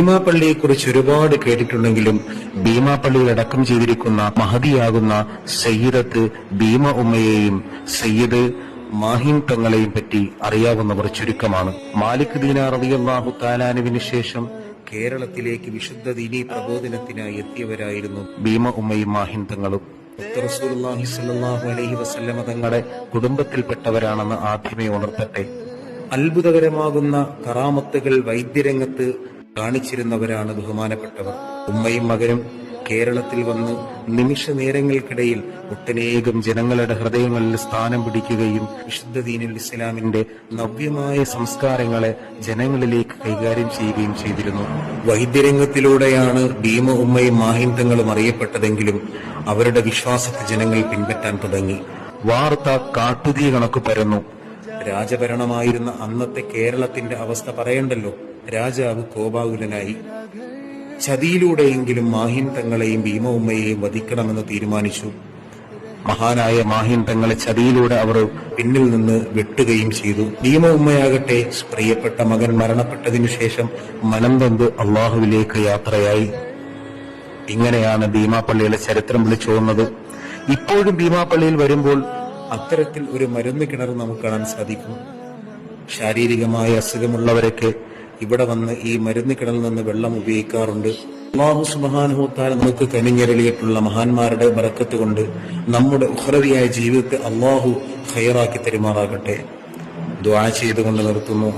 ഭീമാപള്ളിയെക്കുറിച്ച് ഒരുപാട് കേട്ടിട്ടുണ്ടെങ്കിലും ഭീമാപള്ളിയിൽ അടക്കം ചെയ്തിരിക്കുന്ന മഹദിയാകുന്ന സയ്യിദത്ത് ഭീമ ഉമ്മയെയും സയ്യിദ് മാഹിൻ തങ്ങളെയും പറ്റി അറിയാവുന്നവർ ചുരുക്കമാണ്. മാലിക് ദീനാർ റളിയല്ലാഹു തആലാനുവിന് ശേഷം കേരളത്തിലേക്ക് വിശുദ്ധ ദീനീ പ്രബോധനത്തിനായി എത്തിയവരായിരുന്നു ഭീമ ഉമ്മയും മാഹിൻ തങ്ങളും. റസൂലുള്ളാഹി സ്വല്ലല്ലാഹു അലൈഹി വസല്ലമ തങ്ങളുടെ കുടുംബത്തിൽപ്പെട്ടവരാണെന്ന് ആദ്യമേ ഉണർത്തട്ടെ. അത്ഭുതകരമാകുന്ന കറാമത്തുകൾ വൈദ്യരംഗത്ത് കാണിച്ചിരുന്നവരാണ് ബഹുമാനപ്പെട്ടവർ. ഉമ്മയും മകനും കേരളത്തിൽ വന്ന് നിമിഷ നേരങ്ങൾക്കിടയിൽ ഒട്ടനേകം ജനങ്ങളുടെ ഹൃദയങ്ങളിൽ സ്ഥാനം പിടിക്കുകയും വിശുദ്ധ ദീനുൽ ഇസ്ലാമിന്റെ നവ്യമായ സംസ്കാരങ്ങളെ ജനങ്ങളിലേക്ക് കൈകാര്യം ചെയ്യുകയും ചെയ്തിരുന്നു. വൈദ്യരംഗത്തിലൂടെയാണ് ഭീമ ഉമ്മയും മാഹിൻ തങ്ങളും അറിയപ്പെട്ടതെങ്കിലും അവരുടെ വിശ്വാസത്തെ ജനങ്ങൾ പിൻപറ്റാൻ തുടങ്ങി. വാർത്ത കാട്ടുതീ കണക്ക് പരന്നു. രാജഭരണമായിരുന്ന അന്നത്തെ കേരളത്തിന്റെ അവസ്ഥ പറയണ്ടല്ലോ. രാജാവ് കോപാകുലനായി. ചതിയിലൂടെയെങ്കിലും മാഹിൻ തങ്ങളെയും ഭീമ ഉമ്മയെയും വധിക്കണമെന്ന് തീരുമാനിച്ചു. മഹാനായ മാഹിൻ തങ്ങളെ ചതിയിലൂടെ അവർ പിന്നിൽ നിന്ന് വെട്ടുകയും ചെയ്തു. ഭീമ ഉമ്മയാകട്ടെ പ്രിയപ്പെട്ട മകൻ മരണപ്പെട്ടതിനു ശേഷം മനം നൊന്ത് അള്ളാഹുവിലേക്ക് യാത്രയായി. ഇങ്ങനെയാണ് ഭീമാപള്ളിയുടെ ചരിത്രം വിളിച്ചോന്നത്. ഇപ്പോഴും ഭീമാപള്ളിയിൽ വരുമ്പോൾ അത്തരത്തിൽ ഒരു മരുന്ന് കിണർ നമുക്ക് കാണാൻ സാധിക്കും. ശാരീരികമായ അസുഖമുള്ളവരൊക്കെ ഇവിടെ വന്ന് ഈ മരുന്ന് കിണറിൽ നിന്ന് വെള്ളം ഉപയോഗിക്കാറുണ്ട്. അല്ലാഹു സുബ്ഹാനഹു വ തആല നമുക്ക് കനിഞ്ഞരുളിയിട്ടുള്ള മഹാന്മാരുടെ ബറക്കത്ത് കൊണ്ട് നമ്മുടെ ഉഖ്റവിയായ ജീവിതത്തെ അല്ലാഹു ഖൈറാക്കി തരുമാറാകട്ടെ. ദുആ ചെയ്തുകൊണ്ട് നിർത്തുന്നു.